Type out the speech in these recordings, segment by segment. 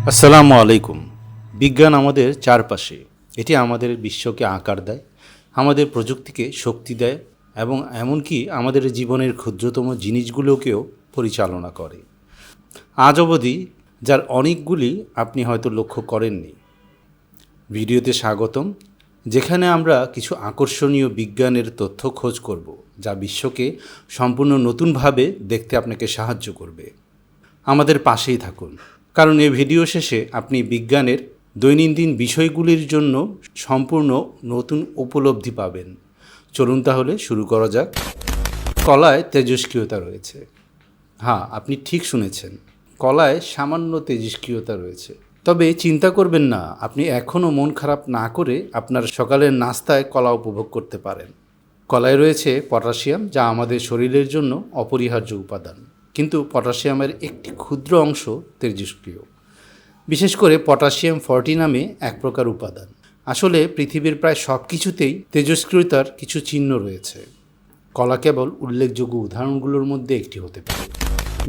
আসসালামু আলাইকুম। বিজ্ঞান আমাদের চারপাশে। এটি আমাদের বিশ্বকে আকার দেয়, আমাদের প্রযুক্তিকে শক্তি দেয় এবং এমনকি আমাদের জীবনের ক্ষুদ্রতম জিনিসগুলোকেও পরিচালনা করে। আজ অবধি যার অনেকগুলি আপনি হয়তো লক্ষ্য করেননি। ভিডিওতে স্বাগতম, যেখানে আমরা কিছু আকর্ষণীয় বিজ্ঞানের তথ্য খোঁজ করব, যা বিশ্বকে সম্পূর্ণ নতুনভাবে দেখতে আপনাকে সাহায্য করবে। আমাদের পাশেই থাকুন, কারণ এই ভিডিও শেষে আপনি বিজ্ঞানের দৈনন্দিন বিষয়গুলির জন্য সম্পূর্ণ নতুন উপলব্ধি পাবেন। চলুন তাহলে শুরু করা যাক। কলায় তেজস্ক্রিয়তা রয়েছে। হ্যাঁ, আপনি ঠিক শুনেছেন, কলায় সামান্য তেজস্ক্রিয়তা রয়েছে। তবে চিন্তা করবেন না, আপনি এখনও মন খারাপ না করে আপনার সকালের নাস্তায় কলা উপভোগ করতে পারেন। কলায় রয়েছে পটাশিয়াম, যা আমাদের শরীরের জন্য অপরিহার্য উপাদান। কিন্তু পটাশিয়ামের একটি ক্ষুদ্র অংশ তেজস্ক্রিয়, বিশেষ করে পটাশিয়াম 40 নামে এক প্রকার উপাদান। আসলে পৃথিবীর প্রায় সব কিছুতেই তেজস্ক্রিয়তার কিছু চিহ্ন রয়েছে। কলা কেবল উল্লেখযোগ্য উদাহরণগুলোর মধ্যে একটি হতে পারে।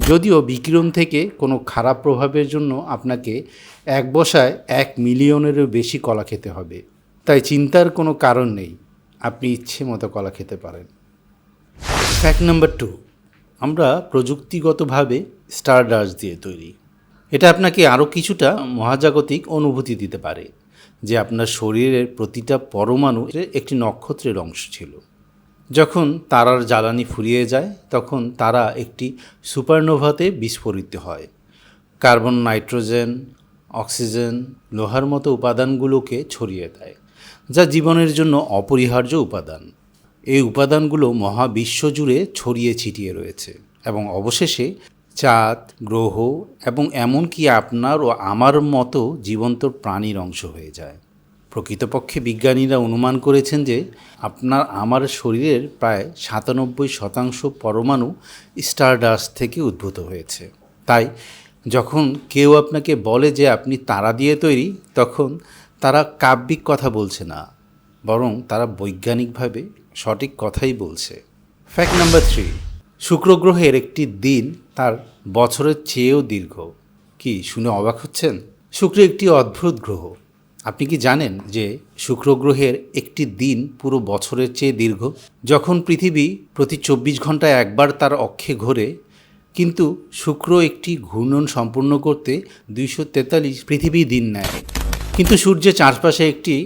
যদিও বিকিরণ থেকে কোনো খারাপ প্রভাবের জন্য আপনাকে এক বসায় 1 মিলিয়নেরও বেশি কলা খেতে হবে, তাই চিন্তার কোনো কারণ নেই, আপনি ইচ্ছে মতো কলা খেতে পারেন। ফ্যাক্ট নাম্বার 2, আমরা প্রযুক্তিগতভাবে স্টারডাস্ট দিয়ে তৈরি। এটা আপনাকে আরও কিছুটা মহাজাগতিক অনুভূতি দিতে পারে, যে আপনার শরীরের প্রতিটা পরমাণু একটি নক্ষত্রের অংশ ছিল। যখন তারার জ্বালানি ফুরিয়ে যায়, তখন তারা একটি সুপারনোভাতে বিস্ফোরিত হয়। কার্বন, নাইট্রোজেন, অক্সিজেন, লোহার মতো উপাদানগুলোকে ছড়িয়ে দেয়, যা জীবনের জন্য অপরিহার্য উপাদান। এই উপাদানগুলো মহাবিশ্ব জুড়ে ছড়িয়ে ছিটিয়ে রয়েছে এবং অবশেষে চাঁদ, গ্রহ এবং এমনকি আপনার ও আমার মতো জীবন্ত প্রাণীর অংশ হয়ে যায়। প্রকৃতপক্ষে বিজ্ঞানীরা অনুমান করেছেন যে আমার শরীরের প্রায় 97% পরমাণু স্টারডাস্ট থেকে উদ্ভূত হয়েছে। তাই যখন কেউ আপনাকে বলে যে আপনি তারা দিয়ে তৈরি, তখন তারা কাব্যিক কথা বলছে না, বরং তারা বৈজ্ঞানিকভাবে সঠিক কথাই বলছে। ফ্যাক্ট নাম্বার 3, শুক্র গ্রহের একটি দিন তার বছরের চেয়েও দীর্ঘ। কি শুনে অবাক হচ্ছেন? শুক্র একটি অদ্ভুত গ্রহ। আপনি কি জানেন যে শুক্র গ্রহের একটি দিন পুরো বছরের চেয়ে দীর্ঘ? যখন পৃথিবী প্রতি 24 ঘন্টায় একবার তার অক্ষে ঘোরে, কিন্তু শুক্র একটি ঘূর্ণন সম্পূর্ণ করতে 243 পৃথিবী দিন নেয়। কিন্তু সূর্যের চারপাশে একটি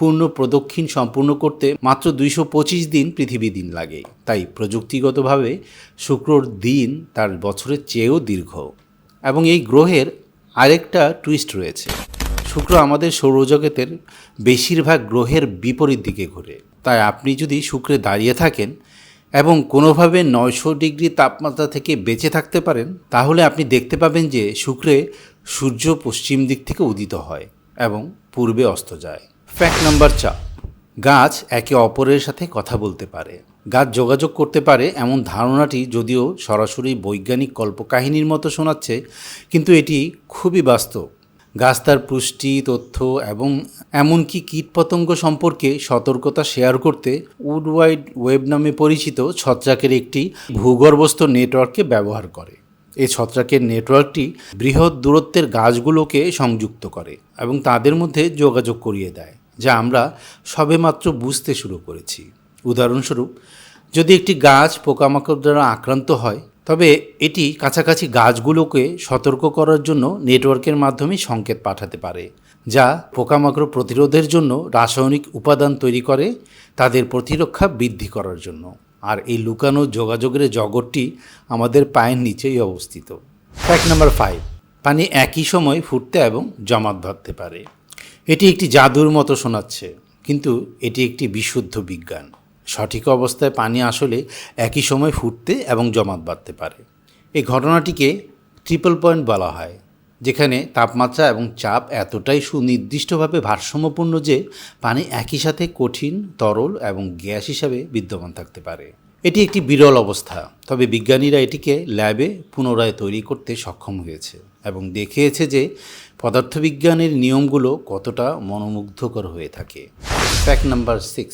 পূর্ণ প্রদক্ষিণ সম্পূর্ণ করতে মাত্র 225 দিন পৃথিবী দিন লাগে। তাই প্রযুক্তিগতভাবে শুক্রর দিন তার বছরের চেয়েও দীর্ঘ। এবং এই গ্রহের আরেকটা টুইস্ট রয়েছে। শুক্র আমাদের সৌরজগতের বেশিরভাগ গ্রহের বিপরীত দিকে ঘোরে। তাই আপনি যদি শুক্রে দাঁড়িয়ে থাকেন এবং কোনোভাবে 900 ডিগ্রি তাপমাত্রা থেকে বেঁচে থাকতে পারেন, তাহলে আপনি দেখতে পাবেন যে শুক্রে সূর্য পশ্চিম দিক থেকে উদিত হয় এবং পূর্বে অস্ত যায়। ফ্যাক্ট নাম্বার 4, গাছ একে অপরের সাথে কথা বলতে পারে। গাছ যোগাযোগ করতে পারে এমন ধারণাটি যদিও সরাসরি বৈজ্ঞানিক কল্পকাহিনীর মতো শোনাচ্ছে, কিন্তু এটি খুবই বাস্তব। গাছ তার পুষ্টি, তথ্য এবং এমনকি কীটপতঙ্গ সম্পর্কে সতর্কতা শেয়ার করতে উড ওয়াইড ওয়েব নামে পরিচিত ছত্রাকের একটি ভূগর্ভস্থ নেটওয়ার্ককে ব্যবহার করে। এই ছত্রাকের নেটওয়ার্কটি বৃহৎ দূরত্বের গাছগুলোকে সংযুক্ত করে এবং তাদের মধ্যে যোগাযোগ করিয়ে দেয়, যা আমরা সবেমাত্র বুঝতে শুরু করেছি। উদাহরণস্বরূপ, যদি একটি গাছ পোকামাকড় দ্বারা আক্রান্ত হয়, তবে এটি কাছাকাছি গাছগুলোকে সতর্ক করার জন্য নেটওয়ার্কের মাধ্যমে সংকেত পাঠাতে পারে, যা পোকামাকড় প্রতিরোধের জন্য রাসায়নিক উপাদান তৈরি করে তাদের প্রতিরক্ষা বৃদ্ধি করার জন্য। আর এই লুকানো যোগাযোগের জগৎটি আমাদের পায়ের নিচেই অবস্থিত। ফ্যাক্ট নাম্বার 5, পানি একই সময় ফুটতে এবং জমাট বাঁধতে পারে। এটি একটি জাদুর মতো শোনাচ্ছে, কিন্তু এটি একটি বিশুদ্ধ বিজ্ঞান। সঠিক অবস্থায় পানি আসলে একই সময় ফুটতে এবং জমাট বাঁধতে পারে। এই ঘটনাটিকে ট্রিপল পয়েন্ট বলা হয়, যেখানে তাপমাত্রা এবং চাপ এতটাই সুনির্দিষ্টভাবে ভারসাম্যপূর্ণ যে পানি একই সাথে কঠিন, তরল এবং গ্যাস হিসাবে বিদ্যমান থাকতে পারে। এটি একটি বিরল অবস্থা, তবে বিজ্ঞানীরা এটিকে ল্যাবে পুনরায় তৈরি করতে সক্ষম হয়েছে এবং দেখিয়েছে যে পদার্থবিজ্ঞানের নিয়মগুলো কতটা মনোমুগ্ধকর হয়ে থাকে। ফ্যাক্ট নাম্বার 6,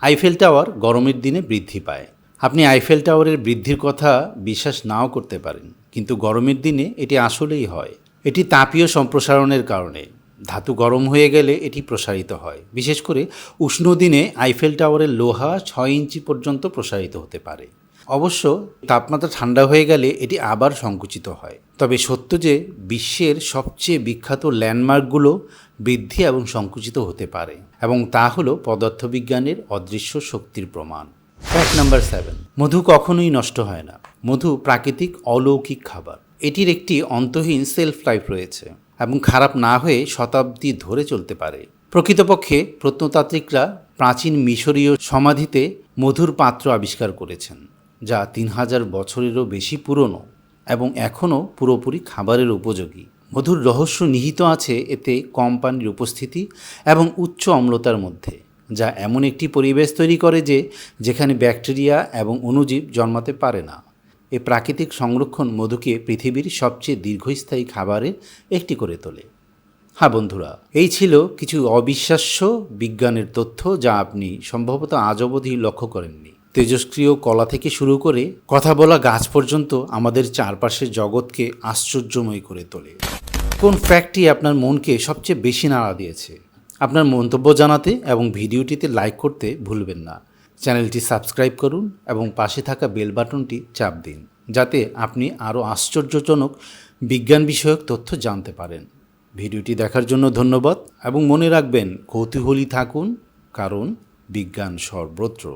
আইফেল টাওয়ার গরমের দিনে বৃদ্ধি পায়। আপনি আইফেল টাওয়ারের বৃদ্ধির কথা বিশ্বাস নাও করতে পারেন, কিন্তু গরমের দিনে এটি আসলেই হয়। এটি তাপীয় সম্প্রসারণের কারণে। ধাতু গরম হয়ে গেলে এটি প্রসারিত হয়। বিশেষ করে উষ্ণ দিনে আইফেল টাওয়ারের লোহা 6 ইঞ্চি পর্যন্ত প্রসারিত হতে পারে। অবশ্য তাপমাত্রা ঠান্ডা হয়ে গেলে এটি আবার সংকুচিত হয়। তবে সত্য যে বিশ্বের সবচেয়ে বিখ্যাত ল্যান্ডমার্কগুলো বৃদ্ধি এবং সংকুচিত হতে পারে, এবং তা হলো পদার্থবিজ্ঞানের অদৃশ্য শক্তির প্রমাণ। ফ্যাক্ট নাম্বার 7, মধু কখনোই নষ্ট হয় না। মধু প্রাকৃতিক অলৌকিক খাবার। এটির একটি অন্তহীন সেলফ লাইফ রয়েছে এবং খারাপ না হয়ে শতাব্দী ধরে চলতে পারে। প্রকৃতপক্ষে প্রত্নতাত্ত্বিকরা প্রাচীন মিশরীয় সমাধিতে মধুর পাত্র আবিষ্কার করেছেন, যা 3000 বছরেরও বেশি পুরনো এবং এখনও পুরোপুরি খাবারের উপযোগী। মধুর রহস্য নিহিত আছে এতে কম পানির উপস্থিতি এবং উচ্চ অম্লতার মধ্যে, যা এমন একটি পরিবেশ তৈরি করে যেখানে ব্যাকটেরিয়া এবং অণুজীব জন্মাতে পারে না। এই প্রাকৃতিক সংরক্ষণ মধুকে পৃথিবীর সবচেয়ে দীর্ঘস্থায়ী খাবারের একটি করে তোলে। হ্যাঁ বন্ধুরা, এই ছিল কিছু অবিশ্বাস্য বিজ্ঞানের তথ্য যা আপনি সম্ভবত আজ অবধি লক্ষ্য করেননি। তেজস্ক্রিয় কলা থেকে শুরু করে কথা বলা গাছ পর্যন্ত আমাদের চারপাশের জগৎকে আশ্চর্যময় করে তোলে। কোন ফ্যাক্টটি আপনার মনকে সবচেয়ে বেশি নাড়া দিয়েছে? আপনার মন্তব্য জানাতে এবং ভিডিওটিতে লাইক করতে ভুলবেন না। চ্যানেলটি সাবস্ক্রাইব করুন এবং পাশে থাকা বেল বাটনটি চাপ দিন, যাতে আপনি আরও আশ্চর্যজনক বিজ্ঞান বিষয়ক তথ্য জানতে পারেন। ভিডিওটি দেখার জন্য ধন্যবাদ এবং মনে রাখবেন, কৌতূহলী থাকুন, কারণ বিজ্ঞান সর্বত্র।